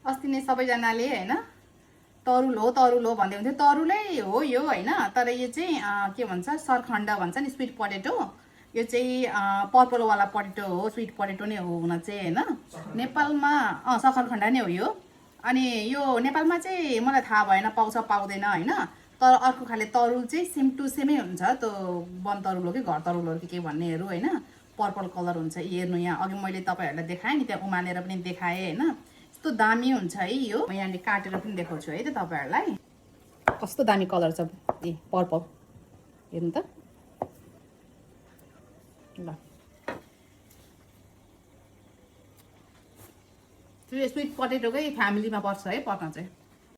अस्ति नै सबैजनाले हैन तरुल हो भन्दै हुन्थ्यो। तरुलै हो यो हैन, तर यो चाहिँ के भन्छ सरखण्ड भन्छ नि, स्वीट पोटेटो। यो चाहिँ पर्पल वाला पोटेटो हो, स्वीट पोटेटो नै हो हुन चाहिँ हैन। नेपालमा सखरखण्ड नै हो यो। अनि यो नेपालमा चाहिँ मलाई थाहा भएन पाउँछ पाउँदैन हैन, तर अर्को खाले तरुल चाहिँ सेम टु सेमै हुन्छ। त्यो वन तरुल हो कि घर तरुल हो कि के भन्नेहरू हैन, पर्पल कलर हुन्छ। हेर्नु यहाँ अघि मैले तपाईँहरूलाई देखाएँ नि, त्यहाँ उमालेर पनि देखाएँ हैन। यस्तो दामी हुन्छ है यो। म यहाँले काटेर पनि देखाउँछु है त तपाईँहरूलाई। कस्तो दामी कलर छ ए पर्पल, हेर्नु त ल। त्यो स्वीट पोटेटोकै फ्यामिलीमा पर्छ है पर्न चाहिँ।